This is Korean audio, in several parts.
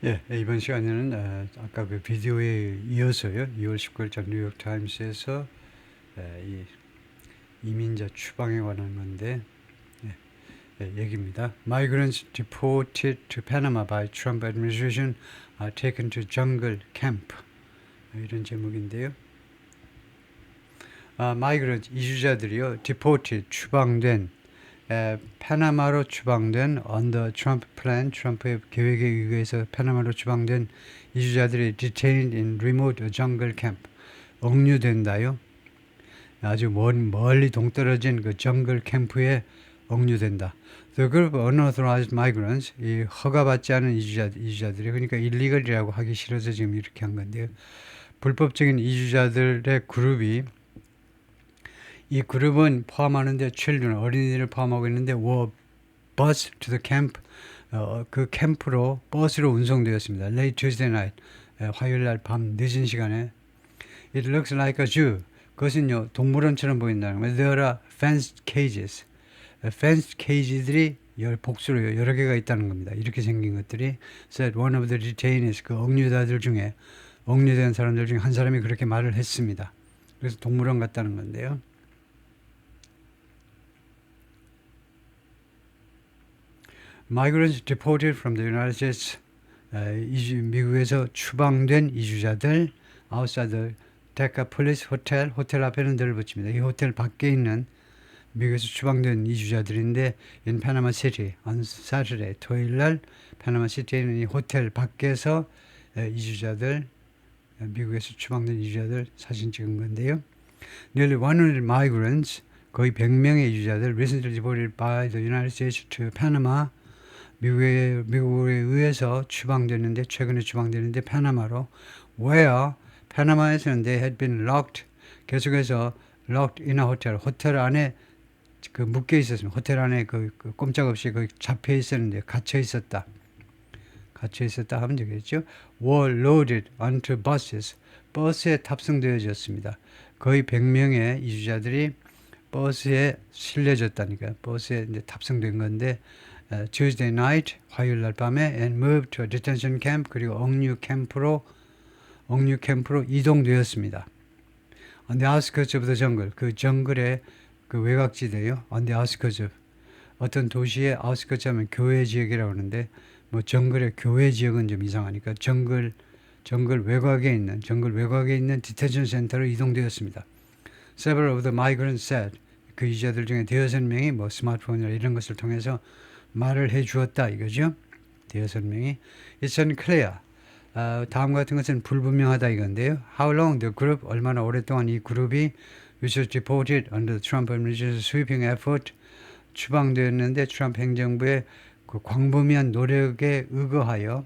예, 이번 시간에는 아까 그 비디오에 이어서요. 2월 19일자 뉴욕 타임스에서 이 이민자 추방에 관한 건데 얘기입니다. Migrants deported to Panama by Trump administration are taken to jungle camp. 이런 제목인데요. migrant 이주자들이요, deported 추방된 파나마로 추방된 under Trump plan, 트럼프의 계획에 의해서 파나마로 추방된 이주자들이 detained in remote jungle camp, 억류된다요. 아주 멀리 동떨어진 그 정글 캠프에 억류된다. The group of unauthorized migrants, 이 허가받지 않은 이주자들이, 그러니까 일리걸이라고 하기 싫어서 지금 이렇게 한 건데요. 불법적인 이주자들의 그룹이, 이 그룹은 포함하는데 children, 어린이들을 포함하고 있는데 were bused to the camp, 그 캠프로 버스로 운송되었습니다. Late Tuesday night, 화요일 날 밤 늦은 시간에. It looks like a zoo. 그것은요, 동물원처럼 보인다는 거예요. There are fenced cages. fenced cage들이 복수로 여러 개가 있다는 겁니다. 이렇게 생긴 것들이. Said one of the detainees, 그 억류자들 중에, 억류된 사람들 중에 한 사람이 그렇게 말을 했습니다. 그래서 동물원 같다는 건데요. Migrants deported from the United States, 미국에서 추방된 이주자들, outside the Decapolis 호텔, 호텔 앞에는 늘 붙입니다. 이 호텔 밖에 있는 미국에서 추방된 이주자들인데, in Panama City, on Saturday, 토요일 날 파나마 시티에 있는 이 호텔 밖에서 이주자들, 미국에서 추방된 이주자들 사진 찍은 건데요. Nearly 100 migrants, 거의 100명의 이주자들, recently deported by the United States to Panama, 미국에 의해서 추방됐는데, 최근에 추방됐는데 파나마로, where 파나마에서는 they had been locked, 계속해서 locked in a hotel, 호텔 안에 그 묶여 있었습니다. 호텔 안에 그 꼼짝없이 그 잡혀 있었는데, 갇혀 있었다 하면 되겠죠. were loaded onto buses, 버스에 탑승되어졌습니다. 거의 100명의 이주자들이 버스에 실려졌다니까요. 버스에 이제 탑승된 건데, Tuesday night, 화요일 날 밤에, and moved to a detention camp, 그리고 억류 캠프로 이동되었습니다. On the outskirts of the jungle, 그 정글의 그 외곽지대요. On the outskirts of, 어떤 도시의 outskirts 하면 교외 지역이라고 하는데, 뭐 정글의 교외 지역은 좀 이상하니까 정글 외곽에 있는 디텐션 센터로 이동되었습니다. Several of the migrants said, 그 이주자들 중에 대여섯 명이 뭐 스마트폰이나 이런 것을 통해서 말을 해주었다 이거죠. 대여섯 명이. It's unclear. 다음 같은 것은 불분명하다 이건데요. How long the group, 얼마나 오랫동안 이 그룹이 which was deported under the Trump administration's sweeping effort, 추방되었는데 트럼프 행정부의 그 광범위한 노력에 의거하여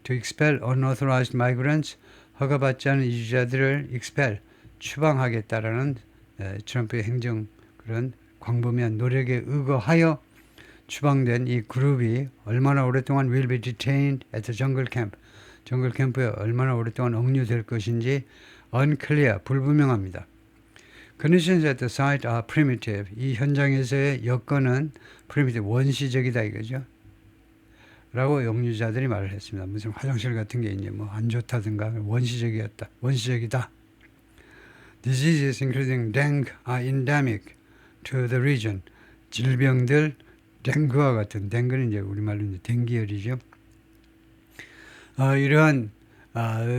to expel unauthorized migrants, 허가받지 않은 이주자들을 expel, 추방하겠다라는 트럼프의 행정 그런 광범위한 노력에 의거하여 추방된 이 그룹이 얼마나 오랫동안 will be detained at the jungle camp, 정글 캠프에 얼마나 오랫동안 억류될 것인지 unclear, 불분명합니다. Conditions at the site are primitive. 이 현장에서의 여건은 primitive, 원시적이다 이거죠. 라고 억류자들이 말을 했습니다. 무슨 화장실 같은 게 이제 뭐 안 좋다든가 원시적이다. Diseases including dengue are endemic to the region. 질병들, 댕그와 같은, 댕그는 이제 우리말로 이제 댕기열이죠. 이러한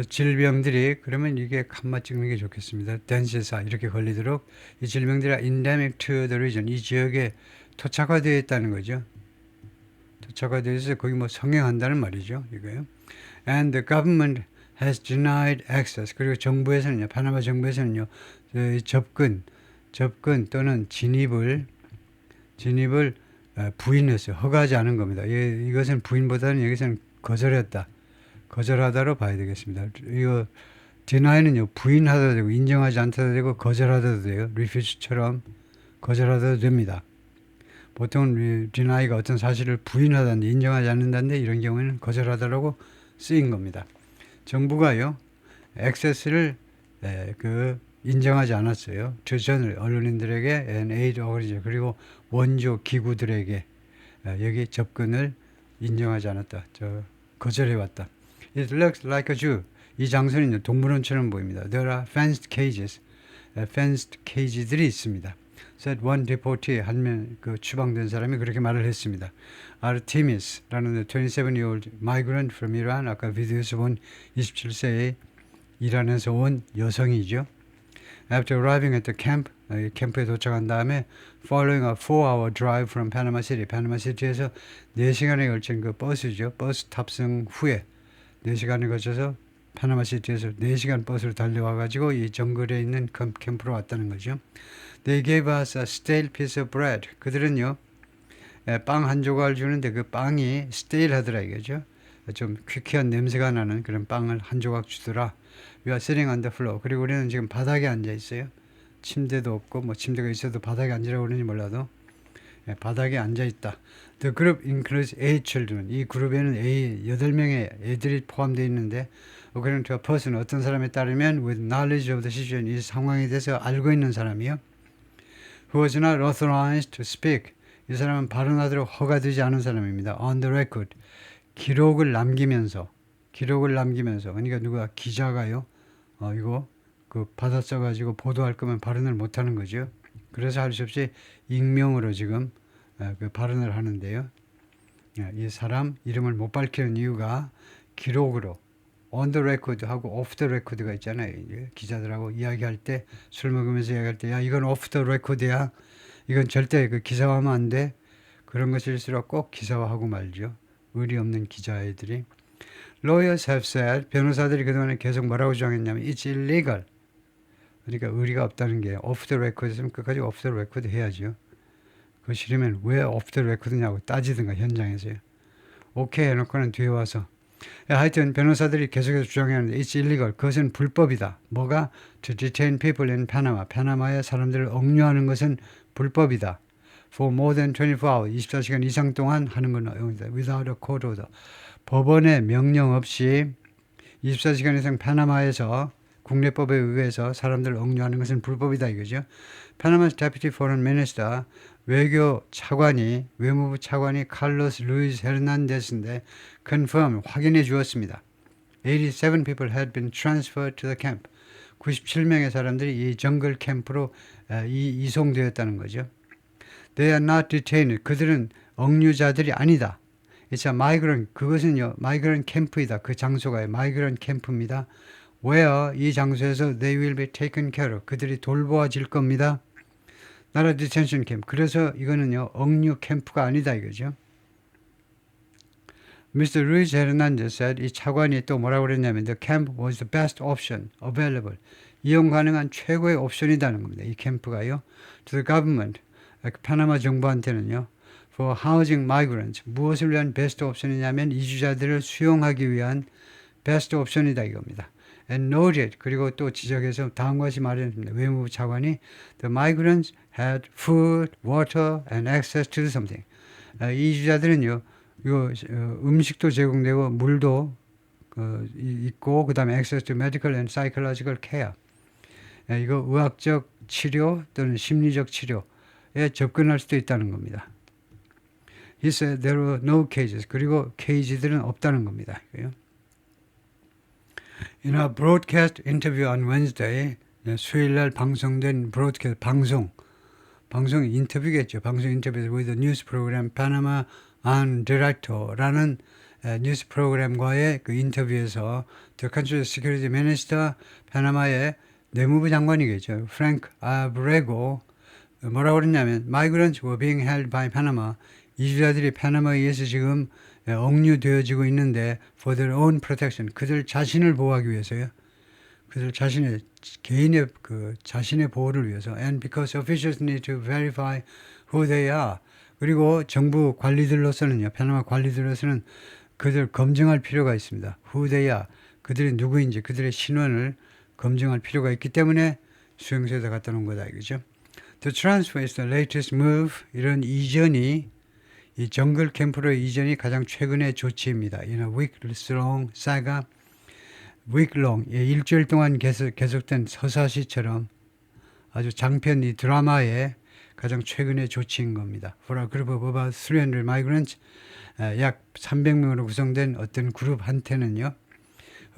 질병들이, 그러면 이게 칸마 찍는 게 좋겠습니다. 댄시사 이렇게 걸리도록 이 질병들이 endemic to the region, 이 지역에 토착화되어 있다는 거죠. 토착화되어 있어서 거기 뭐 성행한다는 말이죠. 이거요. And the government has denied access. 그리고 정부에서는요, 파나마 정부에서는요, 접근 또는 진입을 부인했어요. 허가하지 않은 겁니다. 이것은 부인보다는 여기서는 거절하다로 봐야 되겠습니다. 이거 deni는요, 부인하다도 되고 인정하지 않다도 되고 거절하다도 돼요. refuse처럼 거절하다도 됩니다. 보통은 deni가 어떤 사실을 부인하다는데, 인정하지 않는다는데, 이런 경우에는 거절하다라고 쓰인 겁니다. 정부가요, 액세스를 인정하지 않았어요. 저전을 언론인들에게 and aid organization, 그리고 원조 기구들에게 여기 접근을 인정하지 않았다. 거절해왔다. It looks like a zoo. 이 장소는 동물원처럼 보입니다. There are fenced cages. fenced cage들이 있습니다. said one reportee, 그 추방된 사람이 그렇게 말을 했습니다. Artemis라는 27-year-old migrant from Iran, 아까 비디오에서 본 27세의 이란에서 온 여성이죠. After arriving at the camp, 캠프에 도착한 다음에 following a 4-hour drive from Panama City, 파나마 시티에서 4시간에 걸친 그 버스죠. 버스 탑승 후에 4시간에 걸쳐서 파나마 시티에서 4시간 버스로 달려와가지고 이 정글에 있는 캠프로 왔다는 거죠. They gave us a stale piece of bread. 그들은요, 빵 한 조각을 주는데 그 빵이 stale 하더라 이거죠. 좀 퀴퀴한 냄새가 나는 그런 빵을 한 조각 주더라. We are sitting on the floor. 그리고 우리는 지금 바닥에 앉아 있어요. 침대도 없고 뭐 침대가 있어도 바닥에 앉으라고 그러는지 몰라도 바닥에 앉아 있다. The group includes 8 children. 이 그룹에는 8명의 애들이 포함되어 있는데 according to a person, 어떤 사람에 따르면 with knowledge of the situation, 이 상황에 대해서 알고 있는 사람이요. Who was not authorized to speak. 이 사람은 발언하도록 허가되지 않은 사람입니다. On the record. 기록을 남기면서 그러니까 누가 기자가요. 이거 그 받아 써가지고 보도할 거면 발언을 못하는 거죠. 그래서 할 수 없이 익명으로 지금 그 발언을 하는데요. 이 사람 이름을 못 밝히는 이유가 기록으로 on the record 하고 off the record가 있잖아요. 기자들하고 이야기할 때 술 먹으면서 이야기할 때 야 이건 off the record야. 이건 절대 그 기사화하면 안 돼. 그런 것일수록 꼭 기사화하고 말죠. 의리 없는 기자애들이. Lawyers have said, 변호사들이 그동안에 계속 뭐라고 주장했냐면 it's illegal. 그러니까 의리가 없다는 게 off the record 했으면 끝까지 off the record 해야죠. 그거 싫으면 왜 off the record냐고 따지든가 현장에서요. 오케이 해놓고는 뒤에 와서 하여튼 변호사들이 계속해서 주장하는데 it's illegal. 그것은 불법이다. 뭐가? To detain people in Panama. 파나마의 사람들을 억류하는 것은 불법이다. For more than 24 hours. 24시간 이상 동안 하는 건 without a court order. 법원의 명령 없이 24시간 이상 파나마에서 국내법에 의해서 사람들을 억류하는 것은 불법이다 이거죠. 파나마's Deputy Foreign Minister 외무부 차관이 칼로스 루이스 헤르난데스인데 confirm 확인해 주었습니다. 87 people had been transferred to the camp. 97명의 사람들이 이 정글 캠프로 이송되었다는 거죠. They are not detained. 그들은 억류자들이 아니다. It's a migrant. 그것은요, migrant 캠프이다. 그 장소가 migrant 캠프입니다. Where 이 장소에서 they will be taken care of. 그들이 돌보아질 겁니다. Not a detention camp. 그래서 이거는요, 억류 캠프가 아니다 이거죠. Mr. Luis Hernandez said, 이 차관이 또 뭐라고 그랬냐면 the camp was the best option available. 이용 가능한 최고의 옵션이라는 겁니다. 이 캠프가요. To the government. 파나마 정부한테는요. For housing migrants. 무엇을 위한 베스트 옵션이냐면 이주자들을 수용하기 위한 베스트 옵션이다 이겁니다. And noted. 그리고 또 지적해서 다음과 같이 말했습니다. 외무부 차관이 The migrants had food, water, and access to something. 이주자들은요. 이거 음식도 제공되고 물도 있고 그 다음에 access to medical and psychological care. 이거 의학적 치료 또는 심리적 치료에 접근할 수도 있다는 겁니다. He said there were no cages. 그리고 케이지들은 없다는 겁니다. In a broadcast interview on Wednesday, 수요일날 방송된 broadcast 방송 인터뷰겠죠. 방송 인터뷰에서 with the news program Panama on Director라는 뉴스 프로그램과의 그 인터뷰에서 the country's security minister, 파나마의 내무부 장관이겠죠. 프랭크 아브레고 뭐라고 그랬냐면 migrants were being held by Panama. 이주자들이 파나마에 의해서 지금 억류되어지고 있는데 for their own protection. 그들 자신을 보호하기 위해서요. 그들 자신의 개인의 자신의 보호를 위해서 and because officials need to verify who they are. 그리고 정부 관리들로서는요. 파나마 관리들로서는 그들 검증할 필요가 있습니다. who they are. 그들이 누구인지 그들의 신원을 검증할 필요가 있기 때문에 수용소에다 갖다 놓은 거다 이거죠. The transfer is the latest move. 이런 이전이 이 정글 캠프로 이전이 가장 최근의 조치입니다. In a week-long saga, week-long, 일주일 동안 계속된 서사시처럼 아주 장편 이 드라마의 가장 최근의 조치인 겁니다. For a group of about 300 migrants, 약 300명으로 구성된 어떤 그룹한테는요.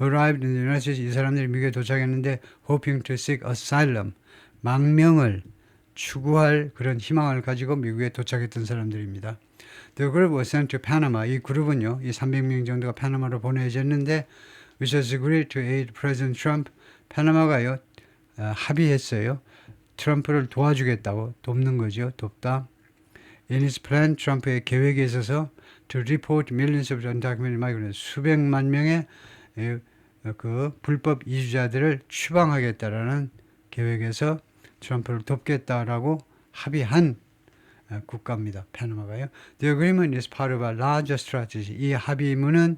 arrived in the United States. 이 사람들이 미국에 도착했는데 hoping to seek asylum. 망명을 추구할 그런 희망을 가지고 미국에 도착했던 사람들입니다. The group was sent to Panama. 이 그룹은요, 이 300명 정도가 파나마로 보내졌는데, which was agreed to aid President Trump. 파나마가요, 합의했어요. 트럼프를 도와주겠다고, 돕는 거죠, 돕다. In his plan, 트럼프의 계획에 있어서 to report millions of undocumented migrants, 수백만 명의 그 불법 이주자들을 추방하겠다라는 계획에서 트럼프를 돕겠다라고 합의한 국가입니다. 파나마가요. The agreement is part of a larger strategy. 이 합의문은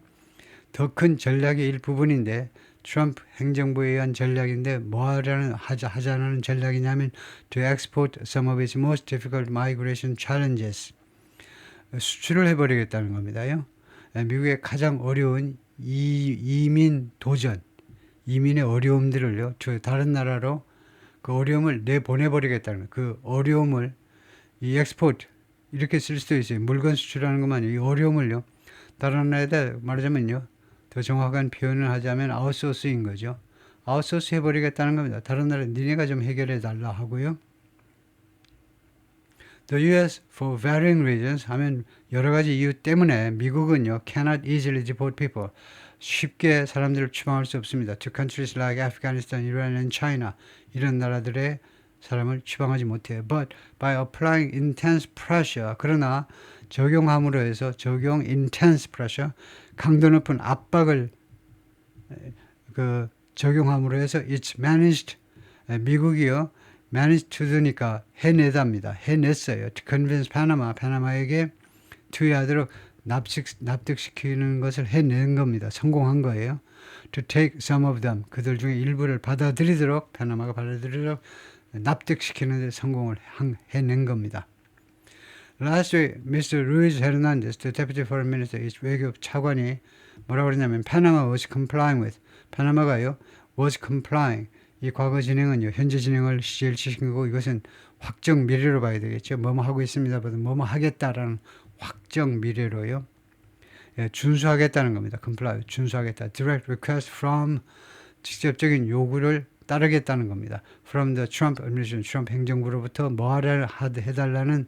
더 큰 전략의 일부분인데 트럼프 행정부에 의한 전략인데 하자는 전략이냐면 to export some of its most difficult migration challenges. 수출을 해버리겠다는 겁니다요. 미국의 가장 어려운 이민 도전, 이민의 어려움들을요, 다른 나라로 그 어려움을 내보내버리겠다는 거예요. 그 어려움을 이 엑스포트 이렇게 쓸 수도 있어요. 물건 수출하는 것만 이 어려움을요. 다른 나라에다 말하자면요. 더 정확한 표현을 하자면 아웃소스인 거죠. 아웃소스 해버리겠다는 겁니다. 다른 나라 니네가 좀 해결해 달라 하고요. The U.S. for varying reasons 하면 여러 가지 이유 때문에 미국은요 cannot easily deport people 쉽게 사람들을 추방할 수 없습니다. To countries like Afghanistan, Iran, and China 이런 나라들의 사람을 추방하지 못해요. But by applying intense pressure 그러나 적용함으로 해서 intense pressure 강도 높은 압박을 적용함으로 해서 it's managed 미국이요 managed to do니까 해내답니다. 해냈어요. To convince 파나마에게 투여하도록 납득시키는 것을 해낸 겁니다. 성공한 거예요. To take some of them 그들 중에 일부를 받아들이도록 파나마가 받아들이도록 납득시키는 데 성공을 해낸 겁니다. Last week, Mr. Luis Hernandez, the Deputy Foreign Minister, 이 외교 차관이 뭐라고 그러냐면 Panama was complying with 파나마가요 was complying 이 과거 진행은요 현재 진행을 시시킨 거고 이것은 확정 미래로 봐야 되겠죠. 뭐뭐 하고 있습니다보다 뭐뭐 하겠다라는 확정 미래로요. 예, 준수하겠다는 겁니다. comply 준수하겠다. Direct request from 직접적인 요구를 따르겠다는 겁니다. From the Trump administration, 트럼프 행정부로부터 뭐를 해달라는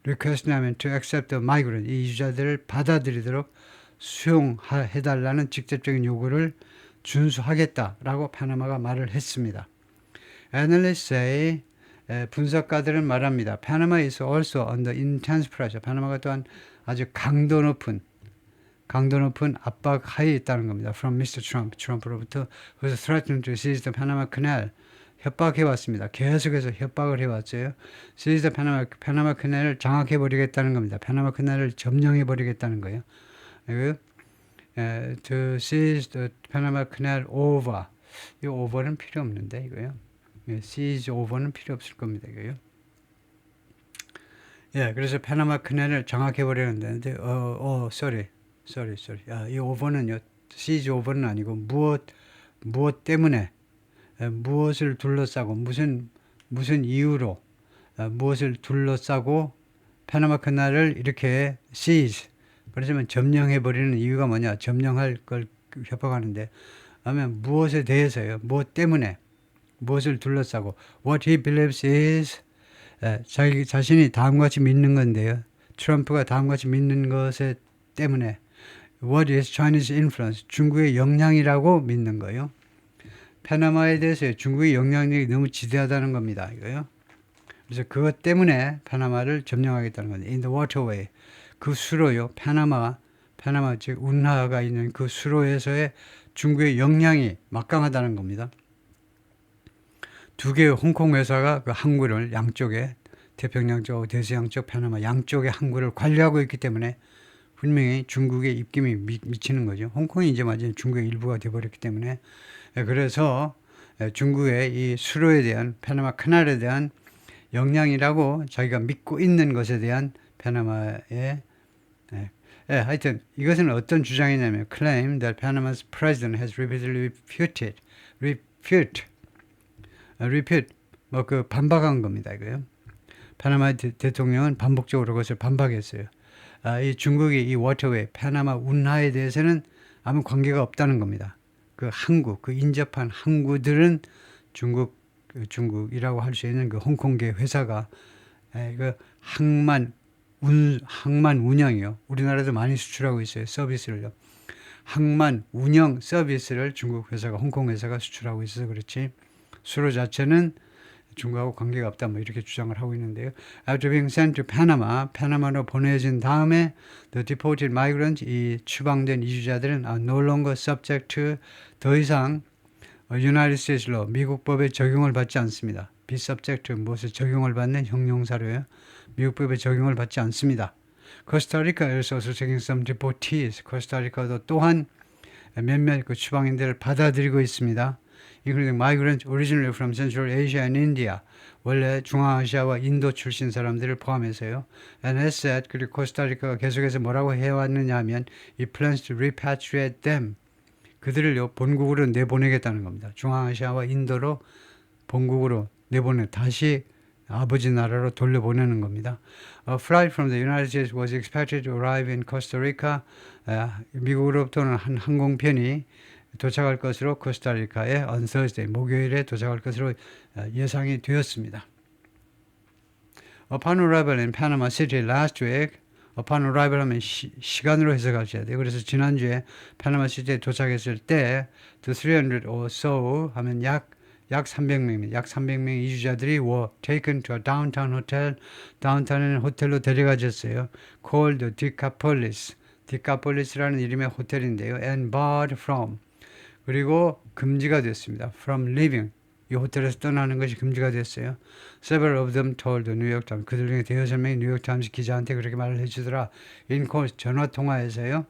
request냐면 to accept the migrant, 이 이주자들을 받아들이도록 수용해달라는 직접적인 요구를 준수하겠다라고 파나마가 말을 했습니다. Analysts say, 분석가들은 말합니다. Panama is also under intense pressure. 파나마가 또한 아주 강도 높은 압박 하에 있다는 겁니다. From Mr. Trump, 트럼프로부터 그래서 threatened to seize the Panama Canal 협박해왔습니다. 계속해서 협박을 해왔어요. seize the Panama Canal을 장악해버리겠다는 겁니다. 파나마 캐널을 점령해버리겠다는 거예요. 그리고 to seize the Panama Canal over. 이 over는 필요 없는데 이거요. seize over는 필요 없을 겁니다. 이거요. 예, 그래서 파나마 캐널을 장악해버리는데, sorry. 이 over는요, seize over는 아니고 무엇 때문에, 무엇을 둘러싸고 무슨 이유로 무엇을 둘러싸고 파나마 캐널을 이렇게 seize 그러자면 점령해버리는 이유가 뭐냐? 점령할 걸 협박하는데, 하면 무엇에 대해서요? 무엇 때문에? 무엇을 둘러싸고? What he believes is, 자기 자신이 다음과 같이 믿는 건데요. 트럼프가 다음과 같이 믿는 것에 때문에, What is Chinese influence? 중국의 영향이라고 믿는 거예요. 파나마에 대해서 중국의 영향력이 너무 지대하다는 겁니다. 이거요. 그래서 그것 때문에 파나마를 점령하겠다는 겁니다. In the waterway. 그 수로요. 파나마 즉 운하가 있는 그 수로에서의 중국의 영향이 막강하다는 겁니다. 두 개의 홍콩 회사가 그 항구를 양쪽에 태평양 쪽, 대서양 쪽, 파나마 양쪽의 항구를 관리하고 있기 때문에 분명히 중국의 입김이 미치는 거죠. 홍콩이 이제 완전히 중국의 일부가 되어버렸기 때문에 그래서 중국의 이 수로에 대한 파나마 캐널에 대한 영향이라고 자기가 믿고 있는 것에 대한 파나마의 하여튼 이것은 어떤 주장이냐면 claim that Panama's president has repeatedly refute 뭐 그 반박한 겁니다. 이거요. 파나마 대통령은 반복적으로 그것을 반박했어요. 이 중국이 이 워터웨이 파나마 운하에 대해서는 아무 관계가 없다는 겁니다. 그 항구, 그 인접한 항구들은 중국이라고 할 수 있는 그 홍콩계 회사가 그 항만 운영이요. 우리나라도 많이 수출하고 있어요. 서비스를요. 항만 운영 서비스를 중국 회사가 홍콩 회사가 수출하고 있어서 그렇지 수로 자체는 중국하고 관계가 없다 뭐 이렇게 주장을 하고 있는데요. After being sent to Panama, 파나마로 보내진 다음에 the deported migrants, 이 추방된 이주자들은 are no longer subject to 더 이상 United States law, 미국 법에 적용을 받지 않습니다. be subject to 무엇에 적용을 받는 형용사로요. 미국 법에 적용을 받지 않습니다. 코스타리카 is also taking some deportees. 코스타리카도 또한 몇몇 그 추방인들을 받아들이고 있습니다. including migrants originally from Central Asia and India. 원래 중앙아시아와 인도 출신 사람들을 포함해서요. And as said, 그리고 코스타리카가 계속해서 뭐라고 해왔느냐 하면 it plans to repatriate them. 그들을요 본국으로 내보내겠다는 겁니다. 중앙아시아와 인도로 본국으로 다시 아버지 나라로 돌려보내는 겁니다. A flight from the United States was expected to arrive in Costa Rica. 미국으로부터는 한 항공편이 도착할 것으로 코스타리카에 on Thursday, 목요일에 도착할 것으로 예상이 되었습니다. Upon arrival in Panama City last week, upon arrival 하면 시간으로 해석하셔야 돼요. 그래서 지난주에 파나마 시티에 도착했을 때 the 300 or so 하면 약 300명, 약 300명 이주자들이 were taken to a downtown hotel. 다운타운에 호텔로 데려가졌어요. called Decapolis. 디카폴리스라는 이름의 호텔인데요. and barred from. 그리고 금지가 됐습니다. from leaving. 이 호텔에서 떠나는 것이 금지가 됐어요. Several of them told the New York Times. 그들 중에 대여섯 명이 뉴욕 타임스 기자한테 그렇게 말을 해주더라. In calls, 전화 통화에서요.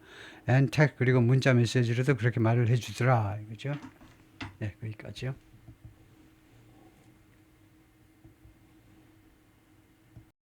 and text, 그리고 문자 메시지로도 그렇게 말을 해주더라. 이거죠. 네, 거기까지요.